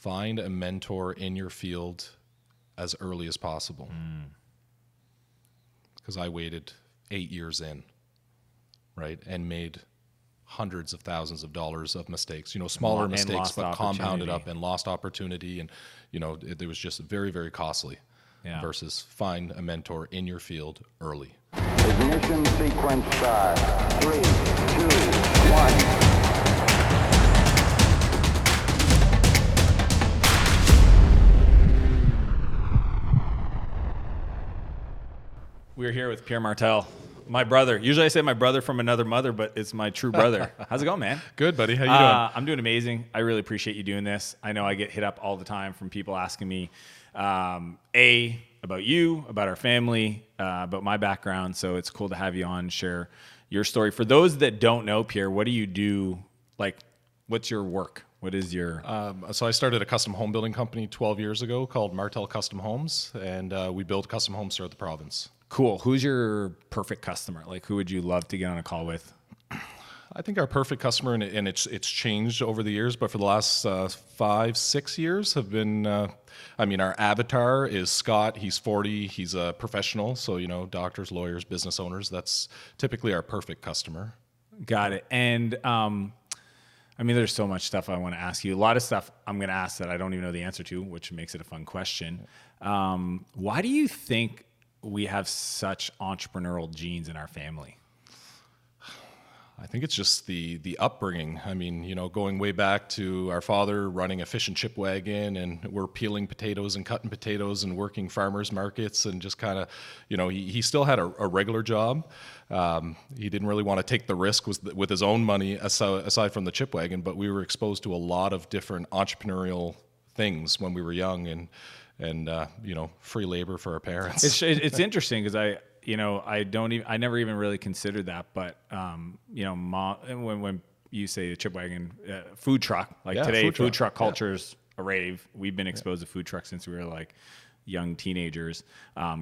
find a mentor in your field as early as possible. Because I waited 8 years in, right, and made hundreds of thousands of dollars of mistakes, smaller mistakes, but compounded up, and lost opportunity. And, it was just very, very costly versus find a mentor in your field early. Ignition sequence start. 3, 2, 1. We're here with Pierre Martell, my brother. Usually I say my brother from another mother, but it's my true brother. How's it going, man? Good, buddy. How you doing? I'm doing amazing. I really appreciate you doing this. I know I get hit up all the time from people asking me, about you, about our family, about my background. So it's cool to have you on, share your story. For those that don't know, Pierre, what do you do? Like, what's your work? What is your... So I started a custom home building company 12 years ago called Martel Custom Homes, and we build custom homes throughout the province. Cool. Who's your perfect customer? Like, who would you love to get on a call with? I think our perfect customer, and it's changed over the years, but for the last 5-6 years have been, our avatar is Scott. He's 40. He's a professional. So, doctors, lawyers, business owners, that's typically our perfect customer. Got it. And, there's so much stuff I want to ask you. A lot of stuff I'm going to ask that I don't even know the answer to, which makes it a fun question. Why do you think we have such entrepreneurial genes in our family? I think it's just the upbringing. Going way back to our father running a fish and chip wagon, and we're peeling potatoes and cutting potatoes and working farmers markets, and just kind of, he still had a regular job. He didn't really want to take the risk with his own money aside from the chip wagon, but we were exposed to a lot of different entrepreneurial things when we were young, and free labor for our parents. It's interesting because I never even really considered that, but mom, when you say a chip wagon, food truck, today, food truck culture is a rave. We've been exposed to food trucks since we were like young teenagers,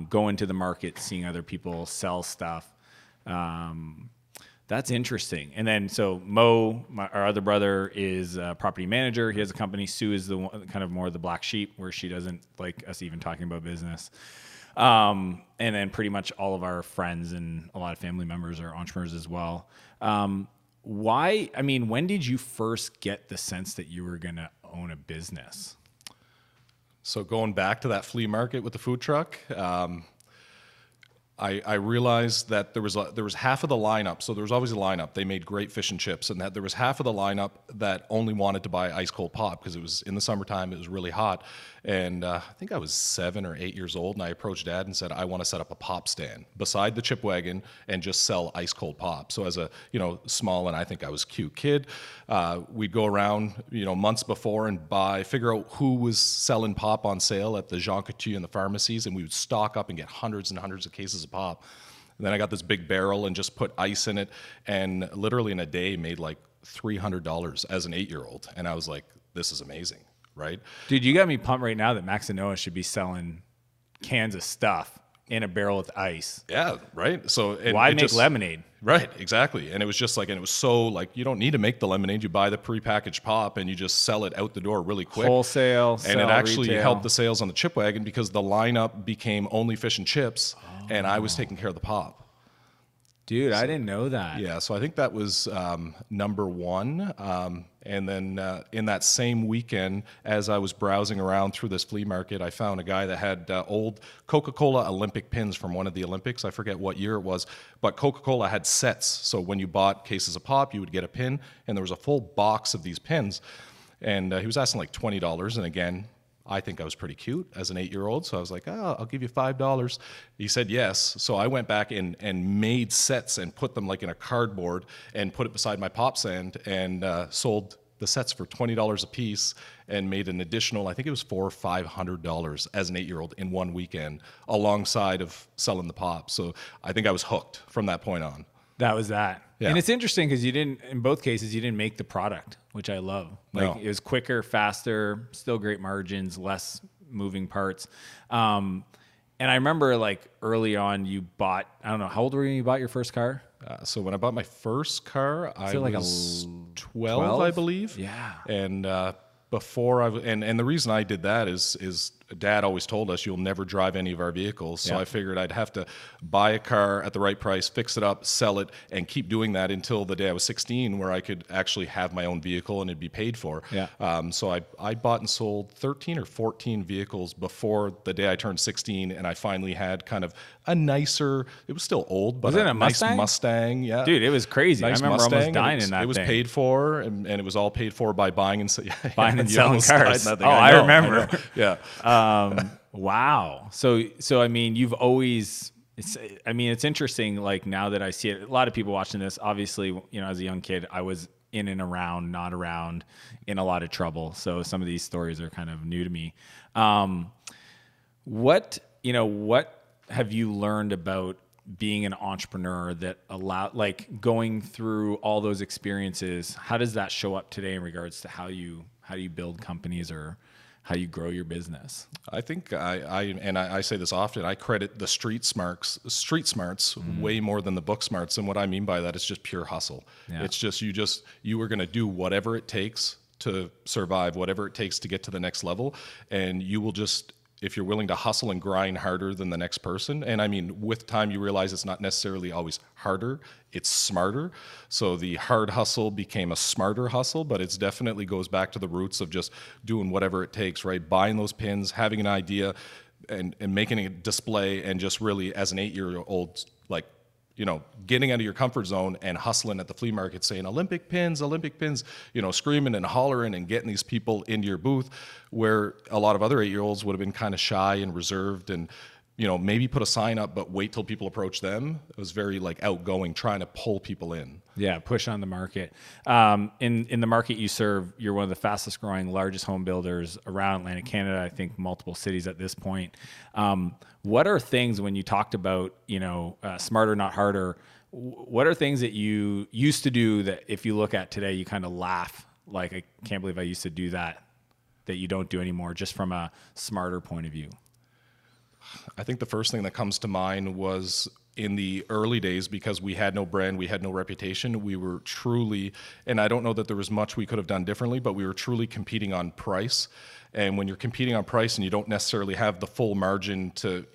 going to the market, seeing other people sell stuff. That's interesting. And then, so Mo, our other brother, is a property manager. He has a company. Sue is the one, kind of more the black sheep, where she doesn't like us even talking about business. And then pretty much all of our friends and a lot of family members are entrepreneurs as well. When did you first get the sense that you were going to own a business? So going back to that flea market with the food truck, I realized that there was half of the lineup. So there was always a lineup. They made great fish and chips, and that there was half of the lineup that only wanted to buy ice cold pop because it was in the summertime. It was really hot, and I think I was 7 or 8 years old, and I approached Dad and said, I want to set up a pop stand beside the chip wagon and just sell ice cold pop. So as a small, and I think I was cute kid, we'd go around months before and figure out who was selling pop on sale at the Jean Coutu and the pharmacies, and we would stock up and get hundreds and hundreds of cases of pop. And then I got this big barrel and just put ice in it, and literally in a day made like $300 as an 8-year-old. And I was like, this is amazing, right? Dude, you got me pumped right now that Max and Noah should be selling cans of stuff in a barrel with ice. Yeah, right. So why make lemonade? Right, exactly. And it was just like, and it was so like, you don't need to make the lemonade. You buy the prepackaged pop and you just sell it out the door really quick. Wholesale, and it actually retail. helped the sales on the chip wagon because the lineup became only fish and chips, and I was taking care of the pop. Dude, I didn't know that. Yeah, so I think that was number one. And then in that same weekend, as I was browsing around through this flea market, I found a guy that had old Coca-Cola Olympic pins from one of the Olympics. I forget what year it was, but Coca-Cola had sets. So when you bought cases of pop, you would get a pin, and there was a full box of these pins. And he was asking like $20, and again, I think I was pretty cute as an 8-year-old, so I was like, I'll give you $5. He said yes, so I went back and made sets and put them like in a cardboard and put it beside my pop stand and sold the sets for $20 a piece and made an additional, I think it was $400 or $500 as an 8-year-old in one weekend alongside of selling the pop. So I think I was hooked from that point on. That was that. Yeah. And it's interesting because in both cases, you didn't make the product, which I love. Like No. It was quicker, faster, still great margins, less moving parts. And I remember like early on you bought, I don't know, how old were you when you bought your first car? So when I bought my first car, I like was 12, I believe. Yeah. And before and the reason I did that is Dad always told us you'll never drive any of our vehicles. So I figured I'd have to buy a car at the right price, fix it up, sell it, and keep doing that until the day I was 16, where I could actually have my own vehicle and it'd be paid for. So I bought and sold 13 or 14 vehicles before the day I turned 16, and I finally had kind of a nicer, it was still old, but was it a nice Mustang? Mustang. Yeah. Dude, it was crazy. Nice I remember Mustang, almost dying in that It was thing. paid for, and it was all paid for by buying and selling. Buying and selling cars. Oh, I remember. Yeah. Wow. So I mean, you've always. It's interesting. Like, now that I see it, a lot of people watching this. Obviously, as a young kid, I was in and around, not around, in a lot of trouble. So some of these stories are kind of new to me. What have you learned about being an entrepreneur that going through all those experiences? How does that show up today in regards to how you build companies or how you grow your business? I think I say this often, I credit the street smarts way more than the book smarts. And what I mean by that is just pure hustle. Yeah. It's just, you are going to do whatever it takes to survive, whatever it takes to get to the next level. And you will just, if you're willing to hustle and grind harder than the next person. And I mean, with time, you realize it's not necessarily always harder, it's smarter. So the hard hustle became a smarter hustle, but it's definitely goes back to the roots of just doing whatever it takes, right? Buying those pins, having an idea and making a display, and just really, as an 8-year-old, getting out of your comfort zone and hustling at the flea market saying Olympic pins, screaming and hollering and getting these people into your booth, where a lot of other 8-year-olds would have been kind of shy and reserved and, maybe put a sign up, but wait till people approach them. It was very outgoing, trying to pull people in. Yeah, push on the market. In the market you serve, you're one of the fastest growing, largest home builders around Atlantic Canada, I think multiple cities at this point. What are things, when you talked about, smarter, not harder, what are things that you used to do that if you look at today, you kind of laugh, like, I can't believe I used to do that you don't do anymore, just from a smarter point of view? I think the first thing that comes to mind was in the early days, because we had no brand, we had no reputation, we were truly, and I don't know that there was much we could have done differently, but we were truly competing on price. And when you're competing on price and you don't necessarily have the full margin to,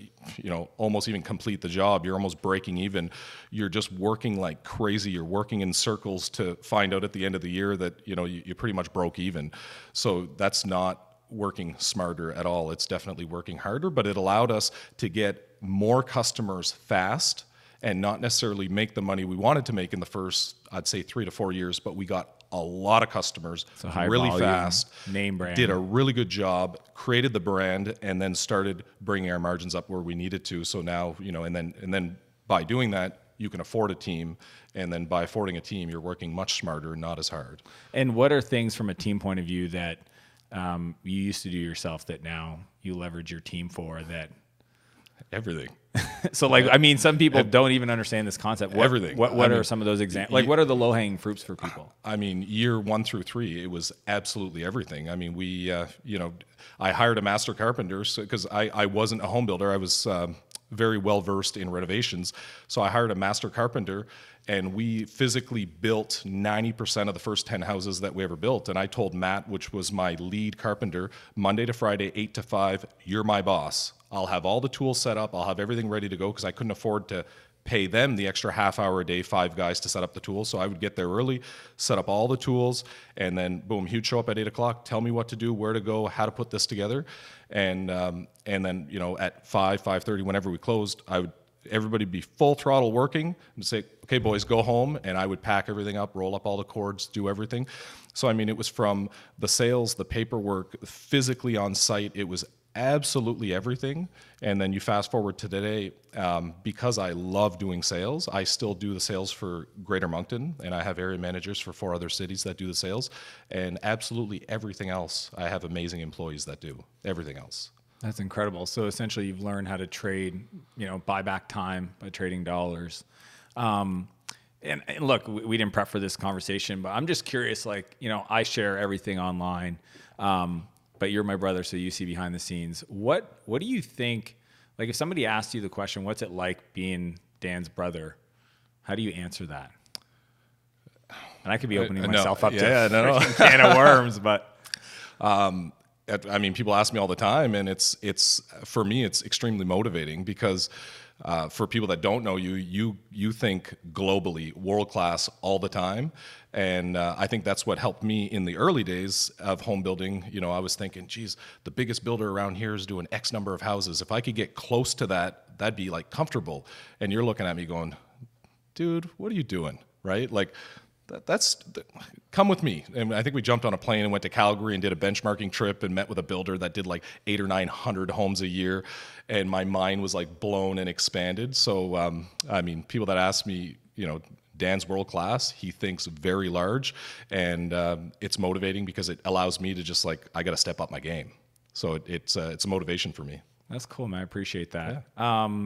almost even complete the job, you're almost breaking even. You're just working like crazy. You're working in circles to find out at the end of the year that, you pretty much broke even. So that's not working smarter at all. It's definitely working harder, but it allowed us to get more customers fast and not necessarily make the money we wanted to make in the first, I'd say 3 to 4 years, but we got a lot of customers really volume, fast, name brand, did a really good job, created the brand, and then started bringing our margins up where we needed to. So now, and then by doing that, you can afford a team, and then by affording a team, you're working much smarter, not as hard. And what are things from a team point of view that you used to do yourself that now you leverage your team for? That everything. So some people don't even understand this concept. Everything. What are some of those examples? What are the low-hanging fruits for people? I mean, year 1 through 3, it was absolutely everything. I mean, we, I hired a master carpenter because I wasn't a home builder. I was very well versed in renovations. So I hired a master carpenter, and we physically built 90% of the first 10 houses that we ever built. And I told Matt, which was my lead carpenter, Monday to Friday, 8 to 5, you're my boss. I'll have all the tools set up. I'll have everything ready to go, because I couldn't afford to pay them the extra half hour a day, 5 guys to set up the tools. So I would get there early, set up all the tools, and then boom, he'd show up at 8 o'clock, tell me what to do, where to go, how to put this together. And then, at 5:30, whenever we closed, everybody would be full throttle working and say, okay, boys, go home. And I would pack everything up, roll up all the cords, do everything. So, I mean, it was from the sales, the paperwork, physically on site. It was absolutely everything. And then you fast forward to today, because I love doing sales, I still do the sales for Greater Moncton, and I have area managers for 4 other cities that do the sales, and absolutely everything else. I have amazing employees that do everything else. That's incredible. So essentially you've learned how to trade, buy back time by trading dollars. And look, we didn't prep for this conversation, but I'm just curious, I share everything online, but you're my brother, so you see behind the scenes. What do you think, if somebody asked you the question, what's it like being Dan's brother? How do you answer that? And I could be opening myself up to a can of worms, but... I mean, people ask me all the time, and it's for me, it's extremely motivating because for people that don't know you, you think globally, world class all the time, and I think that's what helped me in the early days of home building. You know, I was thinking, geez, the biggest builder around here is doing X number of houses. If I could get close to that, that'd be like comfortable. And you're looking at me going, dude, what are you doing, right? Like. Come with me. And I think we jumped on a plane and went to Calgary and did a benchmarking trip and met with a builder that did like 800 or 900 homes a year. And my mind was like blown and expanded. So, I mean, people that ask me, you know, Dan's world class, he thinks very large, and it's motivating because it allows me to just like, I got to step up my game. So it's a motivation for me. That's cool, man. I appreciate that. Yeah.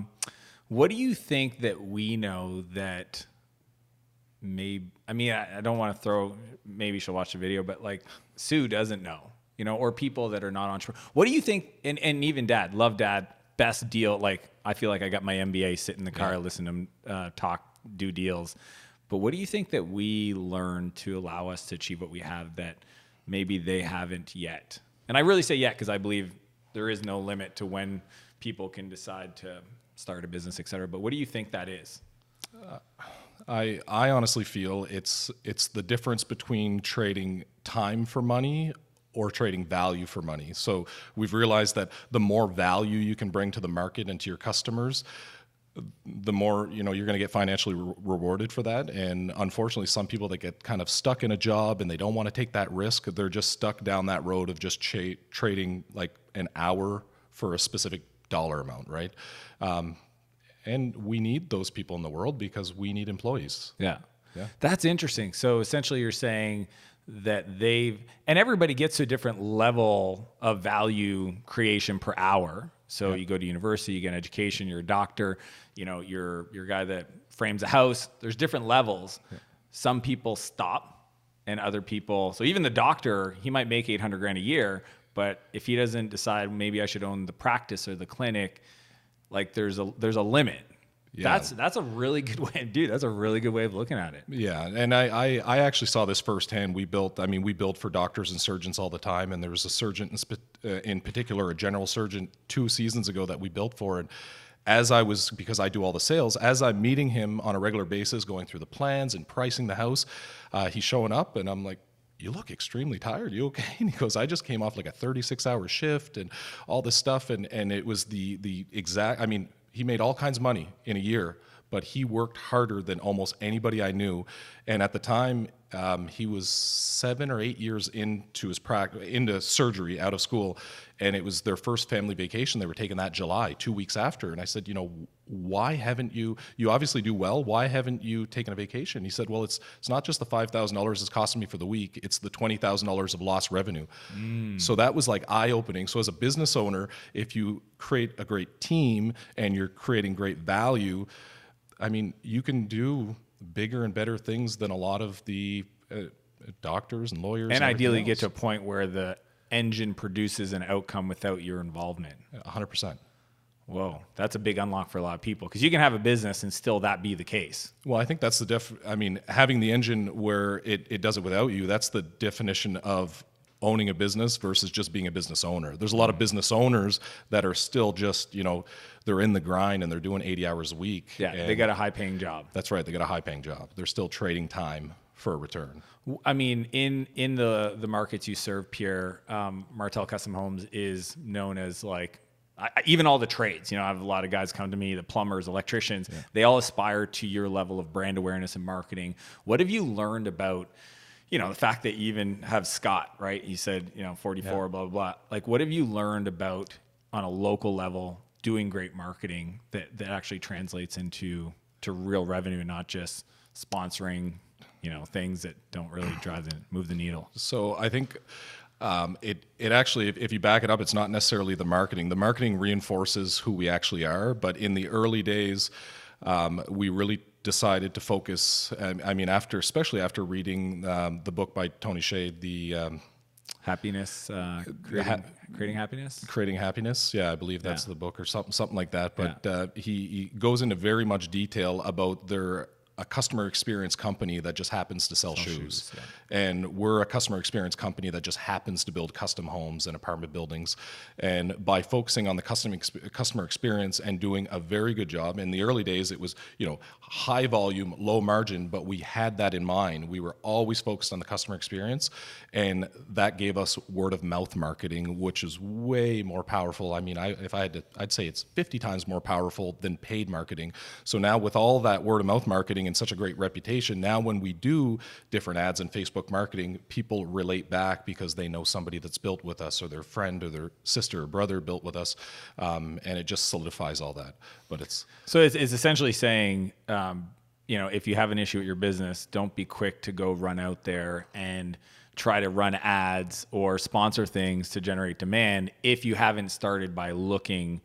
What do you think that we know that maybe, I mean, I don't want to throw, maybe she'll watch the video, but like Sue doesn't know, you know, or people that are not entrepreneurs. What do you think, and even Dad, love Dad, best deal, like I feel like I got my MBA, sit in the car, listen to him talk, do deals. But what do you think that we learn to allow us to achieve what we have that maybe they haven't yet? And I really say yet because I believe there is no limit to when people can decide to start a business, et cetera. But what do you think that is? I honestly feel it's the difference between trading time for money or trading value for money. So we've realized that the more value you can bring to the market and to your customers, the more, you know, you're going to get financially rewarded for that. And unfortunately, some people that get kind of stuck in a job and they don't want to take that risk, they're just stuck down that road of just trading like an hour for a specific dollar amount, right? And we need those people in the world because we need employees. Yeah. That's interesting. So essentially you're saying that and everybody gets to a different level of value creation per hour. So you go to university, you get an education, you're a doctor, you know, you're a guy that frames a house. There's different levels. Yeah. Some people stop and other people, so even the doctor, he might make $800,000 a year, but if he doesn't decide maybe I should own the practice or the clinic, like there's a limit. Yeah. That's a really good way, dude. That's a really good way of looking at it. Yeah, and I actually saw this firsthand. We built for doctors and surgeons all the time, and there was a surgeon in particular, a general surgeon, 2 seasons ago that we built for. And because I do all the sales, as I'm meeting him on a regular basis, going through the plans and pricing the house, he's showing up, and I'm like, you look extremely tired. You okay? And he goes, I just came off like a 36-hour shift and all this stuff. And it was the exact, I mean, he made all kinds of money in a year, but he worked harder than almost anybody I knew. And at the time, he was 7 or 8 years into his into surgery out of school. And it was their first family vacation. They were taking that July, 2 weeks after. And I said, you know, why haven't you obviously do well. Why haven't you taken a vacation? He said, well, it's not just the $5,000 it's costing me for the week. It's the $20,000 of lost revenue. So that was like eye-opening. So as a business owner, if you create a great team and you're creating great value, I mean, you can do bigger and better things than a lot of the doctors and lawyers. And ideally get to a point where the engine produces an outcome without your involvement. 100%. Whoa, that's a big unlock for a lot of people because you can have a business and still that be the case. Well, I think that's having the engine where it does it without you, that's the definition of owning a business versus just being a business owner. There's a lot of business owners that are still just, you know, they're in the grind and they're doing 80 hours a week. Yeah, they got a high-paying job. That's right, they got a high-paying job. They're still trading time for a return. I mean, in the markets you serve, Pierre, Martel Custom Homes is known as like, even all the trades, you know, I have a lot of guys come to me, the plumbers, electricians, they all aspire to your level of brand awareness and marketing. What have you learned about, you know, the fact that you even have Scott, right? You said, you know, 44, blah, blah, blah. Like, what have you learned about on a local level doing great marketing that actually translates into real revenue and not just sponsoring, you know, things that don't really move the needle? So I think it actually, if you back it up, it's not necessarily the marketing. The marketing reinforces who we actually are. But in the early days, we really decided to focus. I mean, especially after reading the book by Tony Hsieh, the Happiness, Creating Happiness. Creating Happiness. Yeah, I believe that's the book or something like that. But he goes into very much detail about a customer experience company that just happens to sell shoes. Yeah. And we're a customer experience company that just happens to build custom homes and apartment buildings. And by focusing on the customer experience and doing a very good job, in the early days, it was, high volume, low margin, but we had that in mind. We were always focused on the customer experience, and that gave us word of mouth marketing, which is way more powerful. I mean, I'd say it's 50 times more powerful than paid marketing. So now with all that word of mouth marketing and such a great reputation, now when we do different ads and Facebook marketing, people relate back because they know somebody that's built with us, or their friend or their sister or brother built with us, and it just solidifies all that. But it's essentially saying, if you have an issue with your business, don't be quick to go run out there and try to run ads or sponsor things to generate demand if you haven't started by looking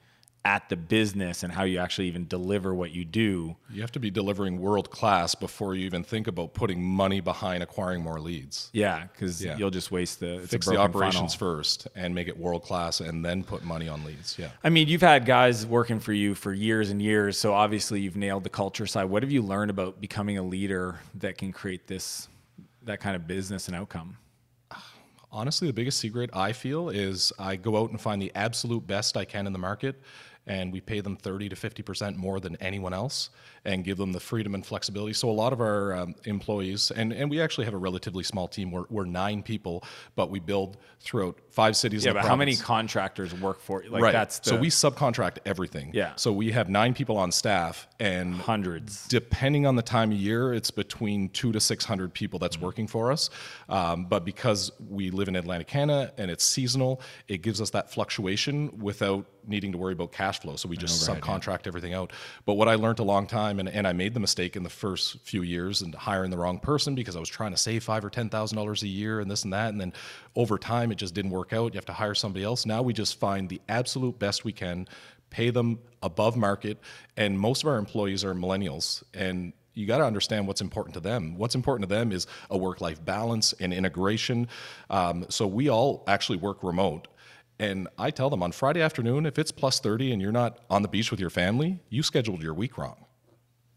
at the business and how you actually even deliver what you do. You have to be delivering world class before you even think about putting money behind acquiring more leads. Yeah, because you'll just waste fix the operations first and make it world class, and then put money on leads. Yeah. I mean, you've had guys working for you for years and years, so obviously you've nailed the culture side. What have you learned about becoming a leader that can create that kind of business and outcome? Honestly, the biggest secret I feel is I go out and find the absolute best I can in the market, and we pay them 30 to 50% more than anyone else, and give them the freedom and flexibility. So a lot of our employees, and we actually have a relatively small team. We're 9 people, but we build throughout 5 cities. Yeah, in the but province. how many contractors work for you? Like right. So we subcontract everything. Yeah. So we have 9 people on staff, and hundreds. Depending on the time of year, it's between 200 to 600 people that's working for us. But because we live in Atlantic Canada and it's seasonal, it gives us that fluctuation without needing to worry about cash flow. So we just subcontract everything out. But what I learned a long time, and I made the mistake in the first few years and hiring the wrong person because I was trying to save $5,000 or $10,000 a year and this and that. And then over time, it just didn't work out. You have to hire somebody else. Now we just find the absolute best we can, pay them above market. And most of our employees are millennials. And you got to understand what's important to them. What's important to them is a work-life balance and integration. So we all actually work remote. And I tell them on Friday afternoon, if it's plus 30 and you're not on the beach with your family, you scheduled your week wrong.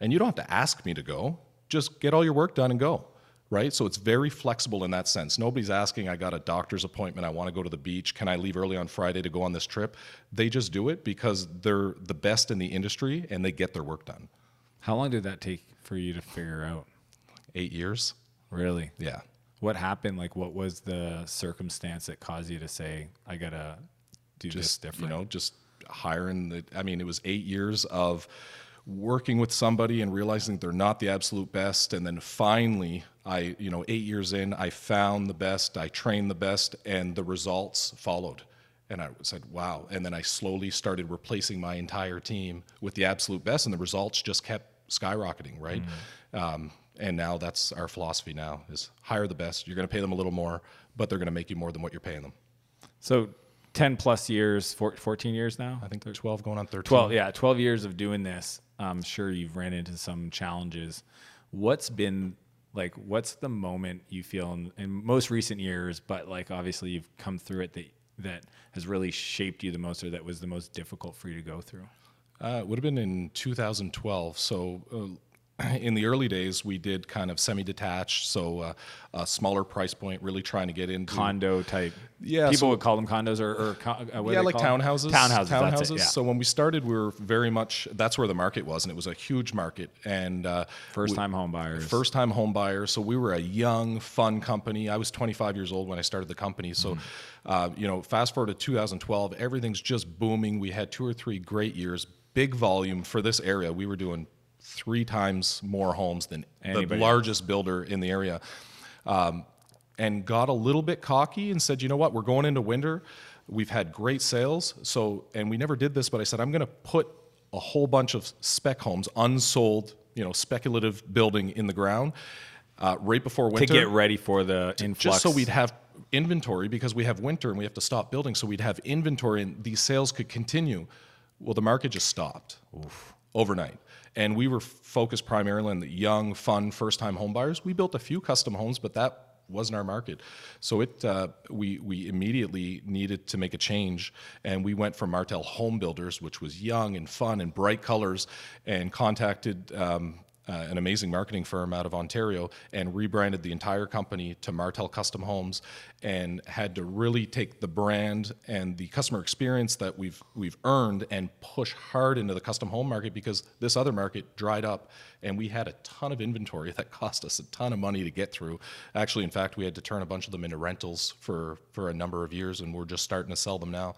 And you don't have to ask me to go. Just get all your work done and go, right? So it's very flexible in that sense. Nobody's asking, I got a doctor's appointment, I want to go to the beach, can I leave early on Friday to go on this trip? They just do it because they're the best in the industry and they get their work done. How long did that take for you to figure out? 8 years. Really? Yeah. What happened? Like, what was the circumstance that caused you to say, I got to do this different? Just hiring it was 8 years of working with somebody and realizing they're not the absolute best. And then finally, 8 years in, I found the best, I trained the best, and the results followed. And I said, wow. And then I slowly started replacing my entire team with the absolute best, and the results just kept skyrocketing, right? Mm-hmm. And now that's our philosophy now, is hire the best. You're going to pay them a little more, but they're going to make you more than what you're paying them. So 10 plus years, 14 years now? I think they're 12 going on 13. 12 years of doing this. I'm sure you've ran into some challenges. What's the moment you feel in most recent years, but like obviously you've come through it that has really shaped you the most, or that was the most difficult for you to go through? It would have been in 2012. So in the early days, we did kind of semi-detached, so a smaller price point, really trying to get into condo type. Yeah, people would call them condos or like townhouses. Townhouses. Townhouses. It, yeah. So when we started, we were very much, that's where the market was, and it was a huge market. And first-time home buyers. First-time home buyers. So we were a young, fun company. I was 25 years old when I started the company. So, fast forward to 2012, everything's just booming. We had 2 or 3 great years, big volume for this area. We were doing 3 times more homes than the largest builder in the area, and got a little bit cocky and said, you know what, we're going into winter. We've had great sales. And we never did this, but I said, I'm going to put a whole bunch of spec homes, unsold, speculative building in the ground right before winter. To get ready for the influx. Just so we'd have inventory, because we have winter and we have to stop building. So we'd have inventory and these sales could continue. Well, the market just stopped overnight. And we were focused primarily on the young, fun, first-time home buyers. We built a few custom homes, but that wasn't our market. So we immediately needed to make a change, and we went from Martel Home Builders, which was young and fun and bright colors, and contacted an amazing marketing firm out of Ontario, and rebranded the entire company to Martel Custom Homes, and had to really take the brand and the customer experience that we've earned and push hard into the custom home market, because this other market dried up, and we had a ton of inventory that cost us a ton of money to get through. Actually, in fact, we had to turn a bunch of them into rentals for a number of years, and we're just starting to sell them now.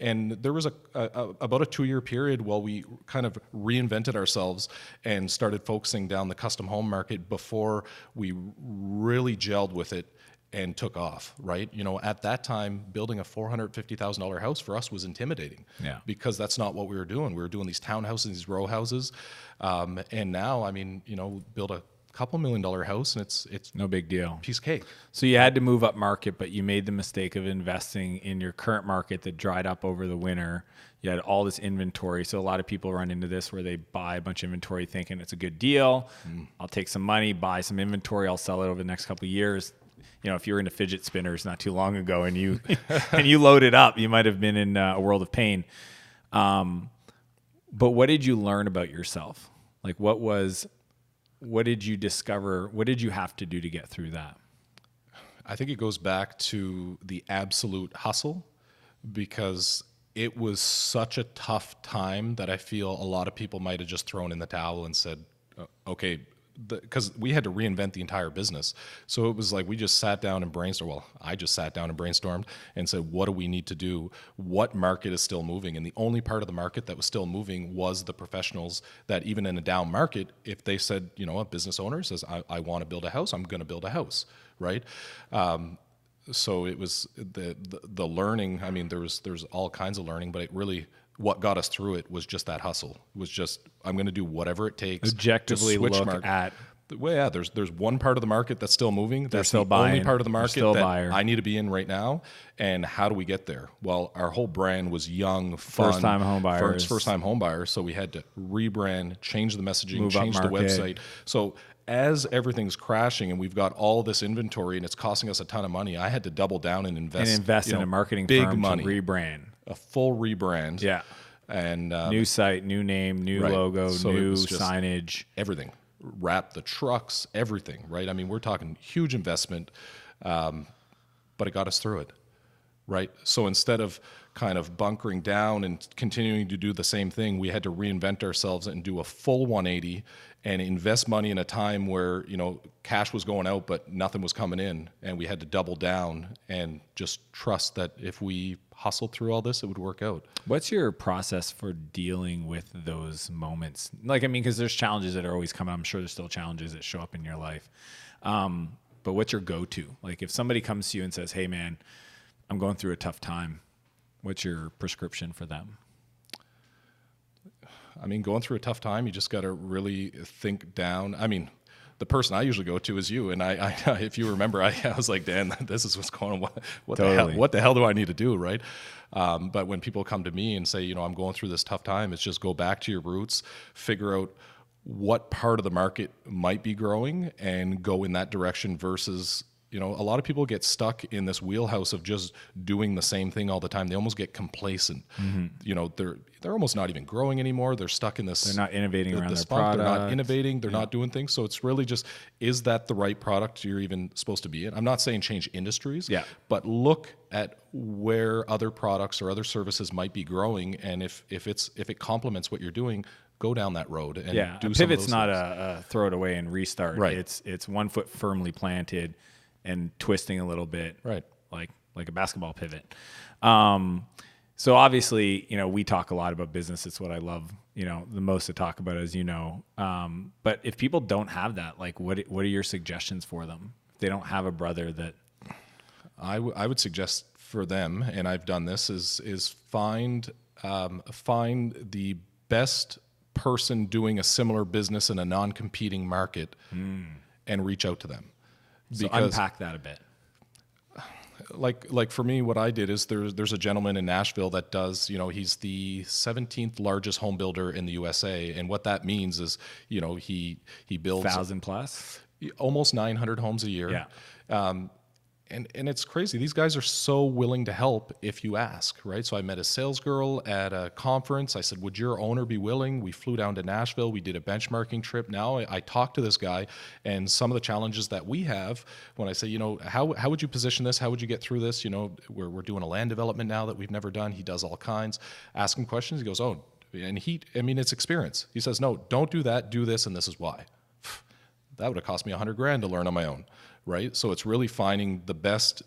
And there was about a 2-year period while we kind of reinvented ourselves and started focusing down the custom home market before we really gelled with it and took off, right? You know, at that time, building a $450,000 house for us was intimidating, because that's not what we were doing. We were doing these townhouses, these row houses. And now, I mean, you know, build a couple $1 million house, and it's no big deal. Piece of cake. So you had to move up market, but you made the mistake of investing in your current market that dried up over the winter. You had all this inventory. So a lot of people run into this where they buy a bunch of inventory thinking it's a good deal. I'll take some money, buy some inventory, I'll sell it over the next couple of years. You know, if you were into fidget spinners not too long ago and you and you loaded up, you might have been in a world of pain. But what did you learn about yourself? Like, what did you discover? What did you have to do to get through that? I think it goes back to the absolute hustle, because it was such a tough time that I feel a lot of people might have just thrown in the towel and said, okay, because we had to reinvent the entire business. So it was like we just sat down and brainstormed. Well, I just sat down and brainstormed and said, what do we need to do? What market is still moving? And the only part of the market that was still moving was the professionals, that even in a down market, if they said, you know, a business owner says, I want to build a house, I'm going to build a house, right? So it was the learning. I mean, there's all kinds of learning, but it really, what got us through it was just that hustle. It was just, I'm going to do whatever it takes. Objectively look at. Well, yeah, there's one part of the market that's still moving. That's still the buying. only part of the market Still that buyer. I need to be in right now. And how do we get there? Well, our whole brand was young, fun. First-time home buyers. First-time home buyers. So we had to rebrand, change the messaging, Move change the upmarket. website. So as everything's crashing and we've got all this inventory and it's costing us a ton of money, I had to double down and invest in a marketing big firm money, to rebrand. a full rebrand. Yeah. And New site, new name, new right. logo, So it new was just signage. everything. Wrap the trucks, everything, right? I mean, we're talking huge investment, but it got us through it, right? So instead of kind of bunkering down and continuing to do the same thing, we had to reinvent ourselves and do a full 180 and invest money in a time where, you know, cash was going out, but nothing was coming in. And we had to double down and just trust that if we hustled through all this, it would work out. What's your process for dealing with those moments? Like, I mean, because there's challenges that are always coming. I'm sure there's still challenges that show up in your life. But what's your go-to? Like, if somebody comes to you and says, hey, man, I'm going through a tough time, what's your prescription for them? I mean, going through a tough time, you just got to really think down. I mean, the person I usually go to is you. And I if you remember, I was like, Dan, this is what's going on. What Totally. the hell do I need to do, right? But when people come to me and say, you know, I'm going through this tough time, it's just go back to your roots, figure out what part of the market might be growing and go in that direction versus, you know, a lot of people get stuck in this wheelhouse of just doing the same thing all the time. They almost get complacent. Mm-hmm. You know, they're almost not even growing anymore. They're stuck in this. They're not innovating around their spot. product. They're not innovating. They're not doing things. So it's really just, is that the right product you're even supposed to be in? I'm not saying change industries, but look at where other products or other services might be growing, and if it complements what you're doing, go down that road and do a some of pivot's those not things. a throw it away and restart. Right. It's 1 foot firmly planted and twisting a little bit, right? Like a basketball pivot. So obviously, you know, we talk a lot about business. It's what I love, you know, the most to talk about, as you know. But if people don't have that, like, what are your suggestions for them? If they don't have a brother that, I would suggest for them, and I've done this, is find the best person doing a similar business in a non-competing market and reach out to them. So unpack that a bit. Like for me, what I did is there's a gentleman in Nashville that does, you know, he's the 17th largest home builder in the USA, and what that means is, you know, he builds 1,000 plus, almost 900 homes a year. Yeah. and it's crazy. These guys are so willing to help if you ask, right? So I met a sales girl at a conference. I said, would your owner be willing? We flew down to Nashville. We did a benchmarking trip. Now I talked to this guy, and some of the challenges that we have when I say, you know, how would you position this? How would you get through this? You know, we're doing a land development now that we've never done. He does all kinds. Ask him questions. He goes, oh, and it's experience. He says, no, don't do that. Do this, and this is why. That would have cost me $100,000 to learn on my own, right? So it's really finding the best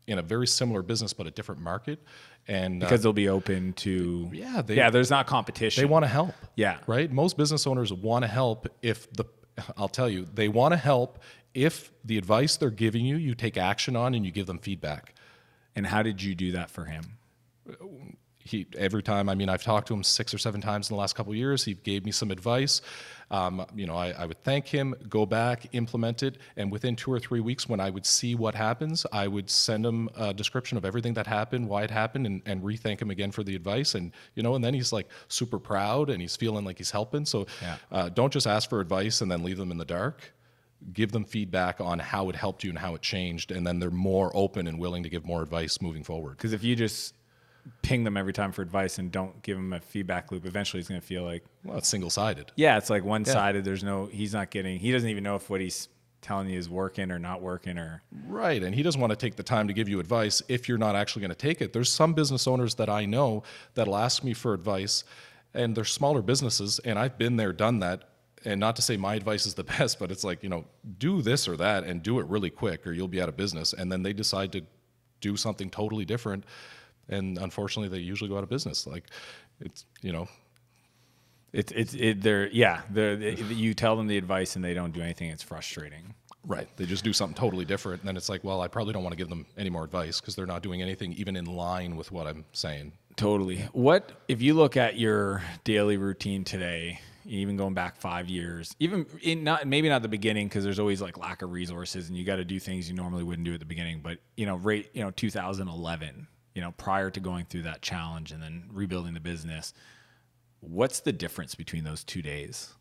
in a very similar business but a different market, and because they'll be open to there's not competition. They want to help, right? Most business owners want to help I'll tell you, they want to help if the advice they're giving you, you take action on and you give them feedback. And how did you do that for him? Every time, I've talked to him 6 or 7 times in the last couple of years. He gave me some advice. I would thank him, go back, implement it, and within 2 or 3 weeks, when I would see what happens, I would send him a description of everything that happened, why it happened, and re-thank him again for the advice. And and then he's like super proud and he's feeling like he's helping. So don't just ask for advice and then leave them in the dark. Give them feedback on how it helped you and how it changed, and then they're more open and willing to give more advice moving forward. Because if you just ping them every time for advice and don't give them a feedback loop, eventually he's going to feel like, well, it's single-sided. Yeah, it's like one-sided. He doesn't even know if what he's telling you is working or not working, or right. And he doesn't want to take the time to give you advice if you're not actually going to take it. There's some business owners that I know that'll ask me for advice, and they're smaller businesses, and I've been there, done that. And not to say my advice is the best, but it's like, do this or that and do it really quick or you'll be out of business. And then they decide to do something totally different. And unfortunately, they usually go out of business. Like, you tell them the advice and they don't do anything. It's frustrating. Right. They just do something totally different. And then it's like, well, I probably don't want to give them any more advice because they're not doing anything even in line with what I'm saying. Totally. What, if you look at your daily routine today, even going back 5 years, even maybe not the beginning, because there's always like lack of resources and you got to do things you normally wouldn't do at the beginning. But 2011, prior to going through that challenge and then rebuilding the business, what's the difference between those 2 days?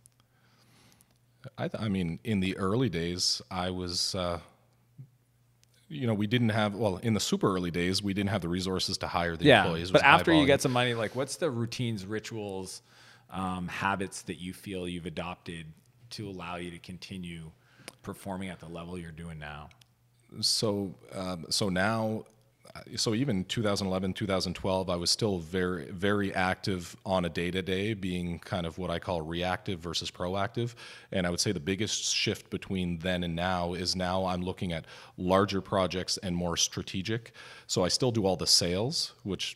In the early days, I was, we didn't have, in the super early days, we didn't have the resources to hire the employees. But after you get some money, like what's the routines, rituals, habits that you feel you've adopted to allow you to continue performing at the level you're doing now? So even 2011, 2012, I was still very, very active on a day-to-day, being kind of what I call reactive versus proactive. And I would say the biggest shift between then and now is now I'm looking at larger projects and more strategic. So I still do all the sales, which,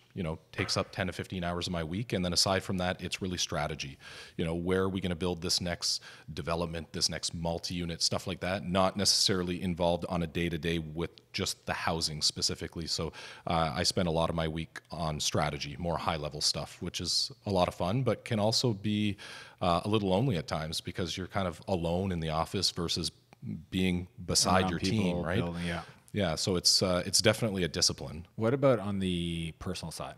takes up 10 to 15 hours of my week. And then aside from that, it's really strategy. Where are we going to build this next development, this next multi-unit, stuff like that, not necessarily involved on a day-to-day with just the housing specifically. So I spend a lot of my week on strategy, more high-level stuff, which is a lot of fun, but can also be a little lonely at times because you're kind of alone in the office versus being beside your team, right? Building, yeah. So it's definitely a discipline. What about on the personal side?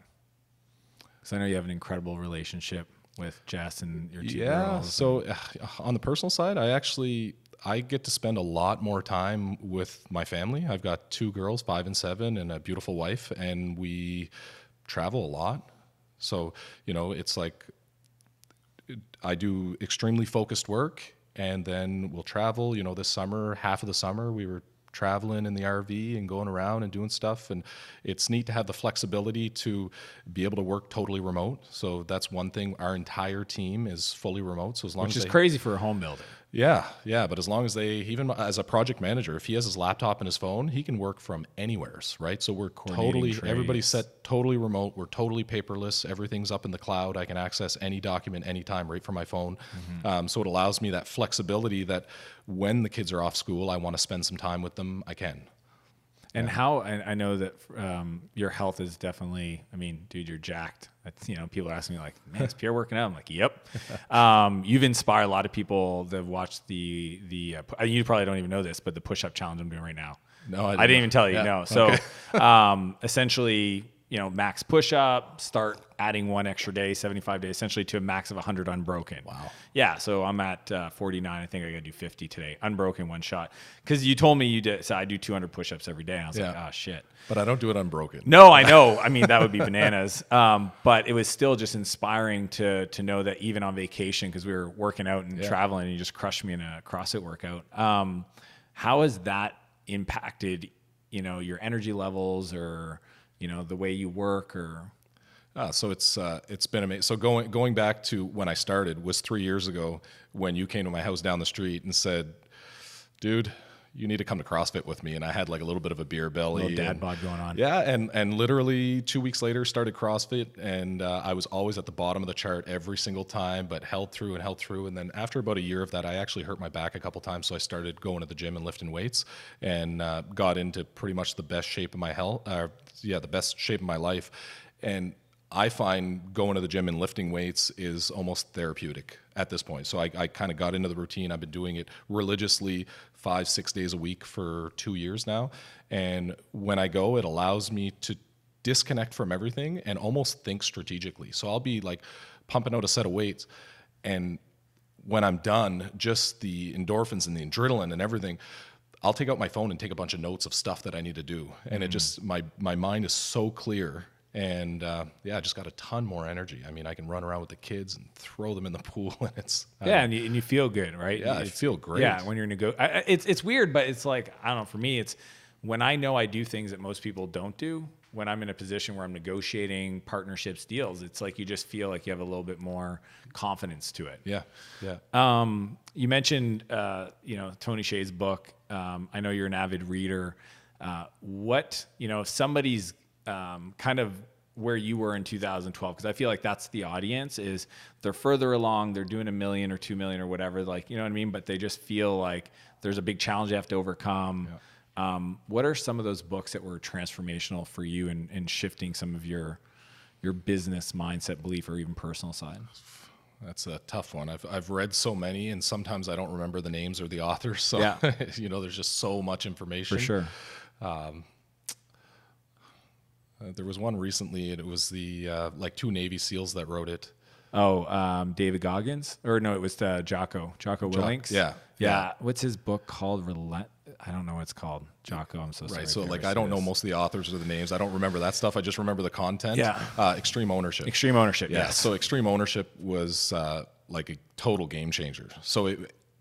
Because I know you have an incredible relationship with Jess and your two girls. Yeah. So on the personal side, I get to spend a lot more time with my family. I've got 2 girls, 5 and 7, and a beautiful wife, and we travel a lot. So, it's like I do extremely focused work, and then we'll travel. This summer, half of the summer, we were traveling in the RV and going around and doing stuff. And it's neat to have the flexibility to be able to work totally remote. So that's one thing. Our entire team is fully remote. So which is crazy for a home builder. Yeah. But as long as even as a project manager, if he has his laptop and his phone, he can work from anywhere, right? So we're everybody's set totally remote. We're totally paperless. Everything's up in the cloud. I can access any document anytime right from my phone. Mm-hmm. So it allows me that flexibility that when the kids are off school, I want to spend some time with them, I can. And I know that your health is definitely, dude, you're jacked. That's, people ask me like, man, is Pierre working out? I'm like, yep. You've inspired a lot of people that have watched the you probably don't even know this, but the push-up challenge I'm doing right now. No, I didn't even tell you. Yeah. No. So, okay. Essentially, max push-up, start adding one extra day, 75 days, essentially to a max of 100 unbroken. Wow. Yeah. So I'm at 49. I think I got to do 50 today. Unbroken, one shot. Because you told me you did. So I do 200 push-ups every day. And I was like, oh, shit. But I don't do it unbroken. No, I know. I mean, that would be bananas. But it was still just inspiring to know that even on vacation, because we were working out and traveling, and you just crushed me in a CrossFit workout. How has that impacted, your energy levels or, the way you work or? So it's been amazing. So going back to when I started was 3 years ago when you came to my house down the street and said, dude, you need to come to CrossFit with me. And I had like a little bit of a beer belly. Little dad bod going on. Yeah. And literally 2 weeks later started CrossFit, and I was always at the bottom of the chart every single time, but held through. And then after about a year of that, I actually hurt my back a couple times. So I started going to the gym and lifting weights, and got into pretty much the best shape of my the best shape of my life. And I find going to the gym and lifting weights is almost therapeutic at this point. So I kind of got into the routine. I've been doing it religiously 5-6 days a week for 2 years now. And when I go, it allows me to disconnect from everything and almost think strategically. So I'll be like pumping out a set of weights, and when I'm done, just the endorphins and the adrenaline and everything, I'll take out my phone and take a bunch of notes of stuff that I need to do. And it just, my mind is so clear. And I just got a ton more energy. I mean, I can run around with the kids and throw them in the pool, and it's and you feel good, right? Yeah, I feel great. Yeah, when you're it's weird, but it's like, I don't know. For me, it's when I know I do things that most people don't do. When I'm in a position where I'm negotiating partnerships, deals, it's like you just feel like you have a little bit more confidence to it. Yeah. You mentioned Tony Hsieh's book. I know you're an avid reader. If somebody's kind of where you were in 2012, because I feel like that's the audience, is they're further along, they're doing $1 million or $2 million or whatever, like, you know what I mean? But they just feel like there's a big challenge they have to overcome. Yeah. What are some of those books that were transformational for you in shifting some of your business mindset, belief, or even personal side? That's a tough one. I've read so many, and sometimes I don't remember the names or the authors. So, there's just so much information. For sure. There was one recently, and it was the two Navy SEALs that wrote it. David Goggins? Or no, it was Jocko Willink. Yeah. What's his book called? I don't know what it's called. Jocko, I'm so sorry. Right, so I don't know most of the authors or the names. I don't remember that stuff. I just remember the content. Yeah. Extreme Ownership. Extreme Ownership, yeah. Yes. So Extreme Ownership was like a total game changer. So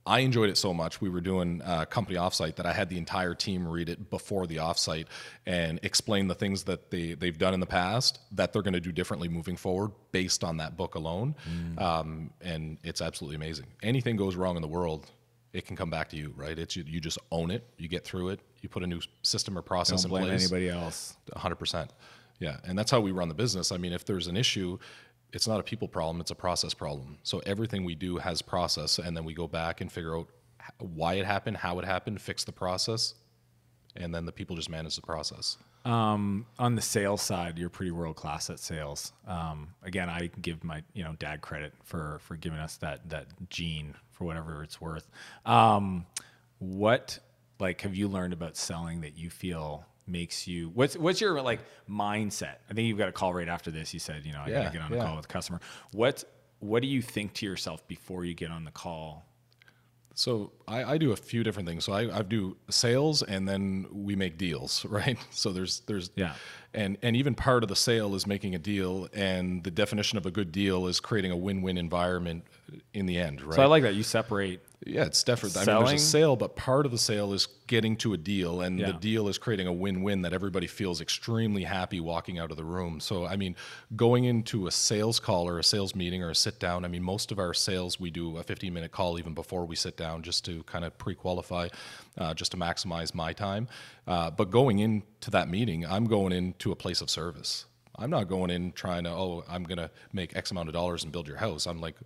I enjoyed it so much. We were doing a company offsite that I had the entire team read it before the offsite and explain the things that they've done in the past that they're going to do differently moving forward based on that book alone. And it's absolutely amazing. Anything goes wrong in the world, it can come back to you, right? It's you just own it, you get through it, you put a new system or process in place. Don't blame anybody else. 100%. Yeah, and that's how we run the business. I mean, if there's an issue, it's not a people problem, it's a process problem. So everything we do has process, and then we go back and figure out why it happened, how it happened, fix the process, and then the people just manage the process. On the sales side, you're pretty world class at sales. Again, I give my dad credit for giving us that gene for whatever it's worth. What have you learned about selling that you feel makes you, what's your mindset? I think you've got a call right after this. You said, I gotta get on a call with a customer. What do you think to yourself before you get on the call? So I do a few different things. So I do sales, and then we make deals, right? So there's and even part of the sale is making a deal, and the definition of a good deal is creating a win-win environment in the end, right? So I like that you separate. Yeah, it's definitely. I Selling? mean, there's a sale, but part of the sale is getting to a deal, and the deal is creating a win-win that everybody feels extremely happy walking out of the room. So, I mean, going into a sales call or a sales meeting or a sit-down, I mean, most of our sales, we do a 15-minute call even before we sit down just to kind of pre-qualify, just to maximize my time. But going into that meeting, I'm going into a place of service. I'm not going in trying to, I'm going to make X amount of dollars and build your house. I'm like,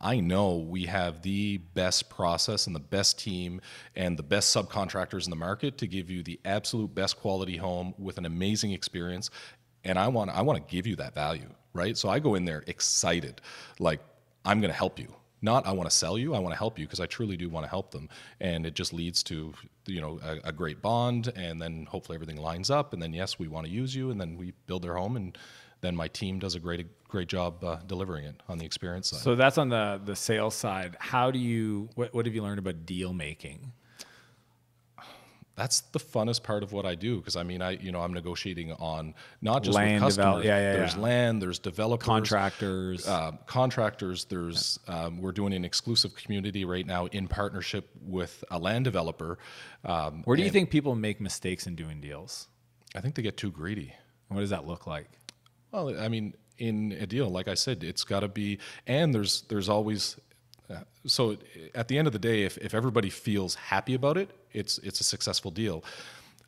I know we have the best process and the best team and the best subcontractors in the market to give you the absolute best quality home with an amazing experience. And I want to give you that value, right? So I go in there excited, like I'm going to help you. Not I want to sell you, I want to help you, because I truly do want to help them. And it just leads to, a great bond, and then hopefully everything lines up, and then yes, we want to use you, and then we build their home, and then my team does a great job delivering it on the experience side. So that's on the sales side. What have you learned about deal making? That's the funnest part of what I do, because I mean, I'm negotiating on not just Land, with customers. there's land, there's developers, contractors. There's we're doing an exclusive community right now in partnership with a land developer. Where do you think people make mistakes in doing deals? I think they get too greedy. What does that look like? Well, I mean, in a deal, like I said, it's got to be, and there's always. So at the end of the day, if everybody feels happy about it, it's a successful deal.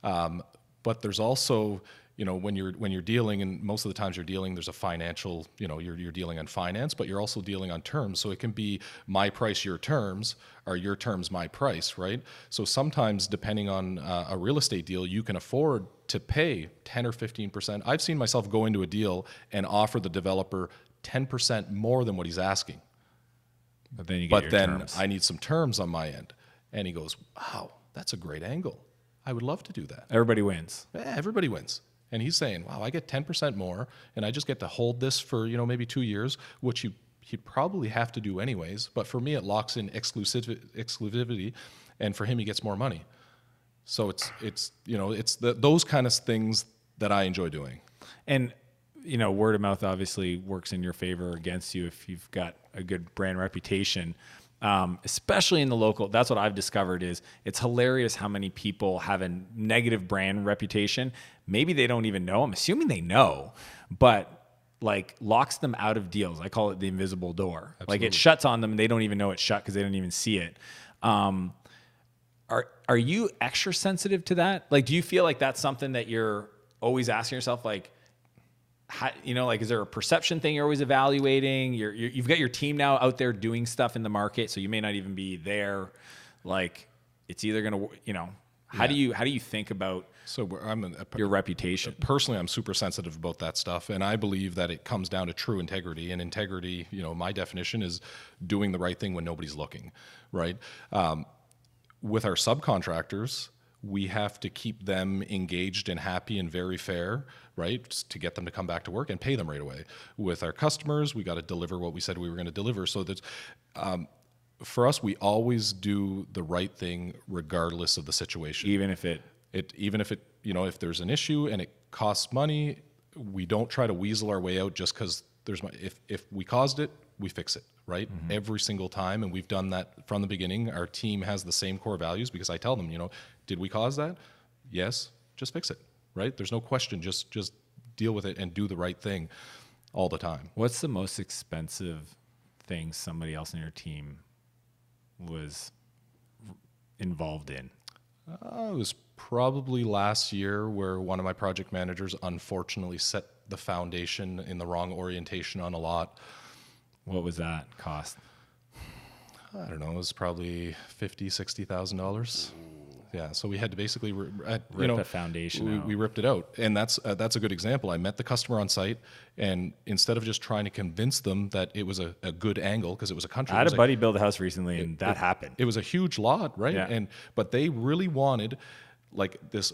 But there's also, when you're dealing, and most of the times you're dealing, there's a financial, you're dealing on finance, but you're also dealing on terms. So it can be my price, your terms, or your terms, my price, right? So sometimes, depending on a real estate deal, you can afford to pay 10 or 15%. I've seen myself go into a deal and offer the developer 10% more than what he's asking. But then you get terms. I need some terms on my end. And he goes, wow, that's a great angle. I would love to do that. Everybody wins. Yeah, everybody wins. And he's saying, wow, I get 10% more, and I just get to hold this for, maybe 2 years, which he'd probably have to do anyways. But for me, it locks in exclusivity, and for him, he gets more money. So it's those kind of things that I enjoy doing. And word of mouth obviously works in your favor or against you if you've got a good brand reputation, especially in the local. That's what I've discovered is it's hilarious how many people have a negative brand reputation. Maybe they don't even know. I'm assuming they know, but like locks them out of deals. I call it the invisible door. Absolutely. Like it shuts on them and they don't even know it's shut because they don't even see it. Are you extra sensitive to that? Like, do you feel like that's something that you're always asking yourself, like, is there a perception thing you're always evaluating? You've got your team now out there doing stuff in the market, so you may not even be there. Like, it's either going to, how do you think about your reputation? Personally, I'm super sensitive about that stuff, and I believe that it comes down to true integrity. And integrity, my definition is doing the right thing when nobody's looking, right? With our subcontractors, we have to keep them engaged and happy and very fair, right? To get them to come back to work and pay them right away. With our customers, we got to deliver what we said we were going to deliver. So that for us, we always do the right thing regardless of the situation. Even if if there's an issue and it costs money, we don't try to weasel our way out just because there's money. If we caused it, we fix it, right? Mm-hmm. Every single time. And we've done that from the beginning. Our team has the same core values because I tell them, did we cause that? Yes, just fix it, right? There's no question. Just deal with it and do the right thing all the time. What's the most expensive thing somebody else in your team was involved in? It was probably last year where one of my project managers unfortunately set the foundation in the wrong orientation on a lot. What was that cost? I don't know. It was probably $50,000-$60,000. Yeah, so we had to basically rip the foundation. We ripped it out, and that's a good example. I met the customer on site, and instead of just trying to convince them that it was a good angle because it was a country. I had a buddy build a house recently, and that happened. It was a huge lot, right? Yeah. But they really wanted like this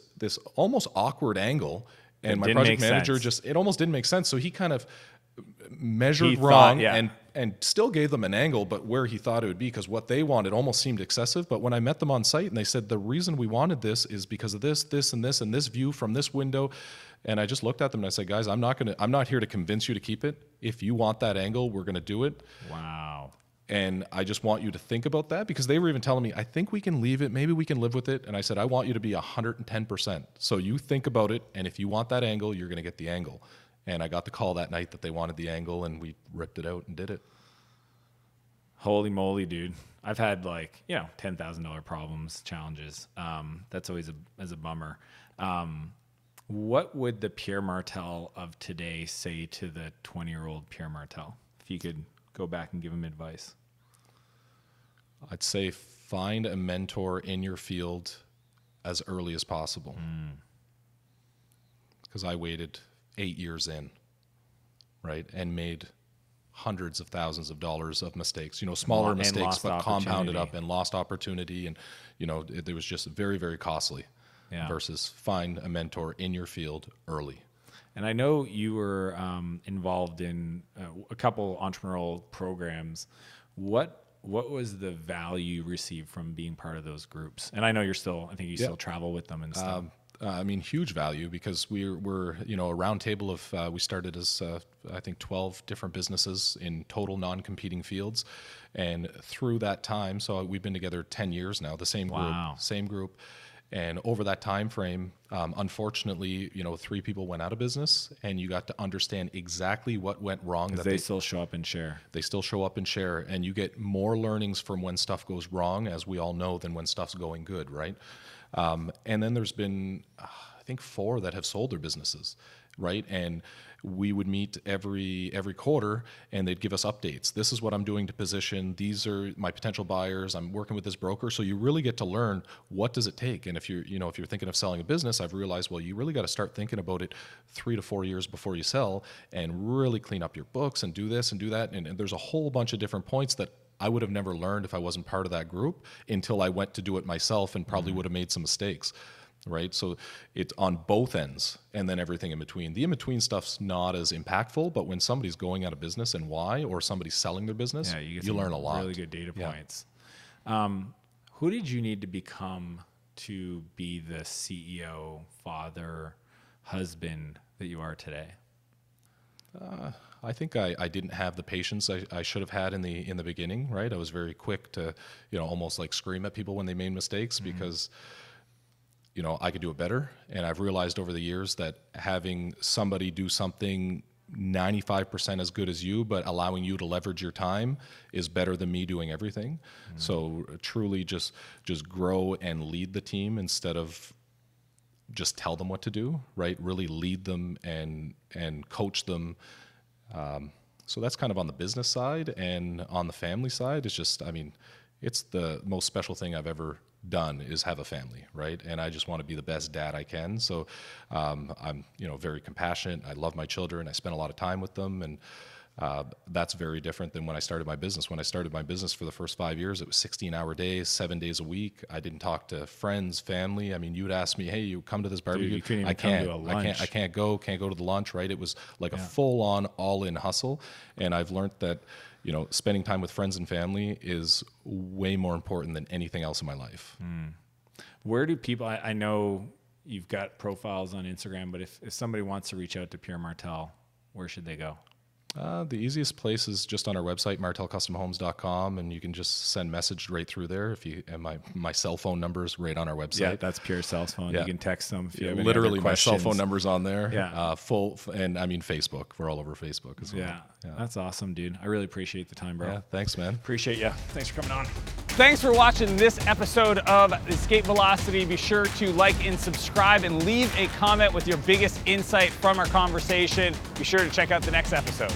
almost awkward angle, and my project manager it almost didn't make sense. So he kind of measured wrong and still gave them an angle, but where he thought it would be, because what they wanted almost seemed excessive. But when I met them on site and they said, the reason we wanted this is because of this, and this view from this window. And I just looked at them and I said, guys, I'm not here to convince you to keep it. If you want that angle, we're going to do it. Wow. And I just want you to think about that, because they were even telling me, I think we can leave it. Maybe we can live with it. And I said, I want you to be 110%. So you think about it. And if you want that angle, you're going to get the angle. And I got the call that night that they wanted the angle, and we ripped it out and did it. Holy moly, dude. I've had $10,000 problems, challenges. That's always a bummer. What would the Pierre Martell of today say to the 20-year-old Pierre Martell? If you could go back and give him advice. I'd say find a mentor in your field as early as possible. Because I waited 8 years in, right, and made hundreds of thousands of dollars of mistakes, smaller mistakes, but compounded up, and lost opportunity. And, it was just very, very costly versus find a mentor in your field early. And I know you were involved in a couple entrepreneurial programs. What was the value you received from being part of those groups? And I know I think you still travel with them and stuff. I mean, huge value, because we're a round table of, we started as, I think 12 different businesses in total non-competing fields. And through that time, so we've been together 10 years now, the same group. And over that time frame, unfortunately, 3 people went out of business, and you got to understand exactly what went wrong. That they still show up and share. They still show up and share, and you get more learnings from when stuff goes wrong, as we all know, than when stuff's going good, right? And then there's been, I think 4 that have sold their businesses, right? And we would meet every quarter, and they'd give us updates. This is what I'm doing to position. These are my potential buyers. I'm working with this broker. So you really get to learn, what does it take? And if you're thinking of selling a business, I've realized, well, you really got to start thinking about it 3 to 4 years before you sell, and really clean up your books and do this and do that. And there's a whole bunch of different points that I would have never learned if I wasn't part of that group, until I went to do it myself, and probably would have made some mistakes. Right? So it's on both ends, and then everything in between. The in-between stuff's not as impactful, but when somebody's going out of business and why, or somebody's selling their business, you learn a lot. Really good data points. Who did you need to become to be the CEO, father, husband that you are today? I think I didn't have the patience I should have had in the beginning, right? I was very quick to, almost like scream at people when they made mistakes, because I could do it better. And I've realized over the years that having somebody do something 95% as good as you, but allowing you to leverage your time, is better than me doing everything. So truly just grow and lead the team, instead of just tell them what to do, right? Really lead them and coach them. So that's kind of on the business side. And on the family side, it's the most special thing I've ever done, is have a family, right? And I just want to be the best dad I can. So I'm very compassionate. I love my children. I spend a lot of time with them, and that's very different than when I started my business. When I started my business, for the first 5 years, it was 16-hour days, 7 days a week. I didn't talk to friends, family. I mean, you'd ask me, hey, you come to this barbecue? Dude, you couldn't even come to a lunch. I can't go to the lunch, right? It was like a full-on, all-in hustle. And I've learned that spending time with friends and family is way more important than anything else in my life. Where do people, I know you've got profiles on Instagram, but if somebody wants to reach out to Pierre Martell, where should they go? The easiest place is just on our website, martelcustomhomes.com, and you can just send message right through there. And my cell phone number is right on our website. Yeah, that's Pierre's cell phone. Yeah. You can text them if you have any literally other my questions. cell phone number's on there. Yeah. Facebook. We're all over Facebook as well. Yeah. That's awesome, dude. I really appreciate the time, bro. Yeah, thanks, man. Appreciate you. Thanks for coming on. Thanks for watching this episode of Escape Velocity. Be sure to like and subscribe, and leave a comment with your biggest insight from our conversation. Be sure to check out the next episode.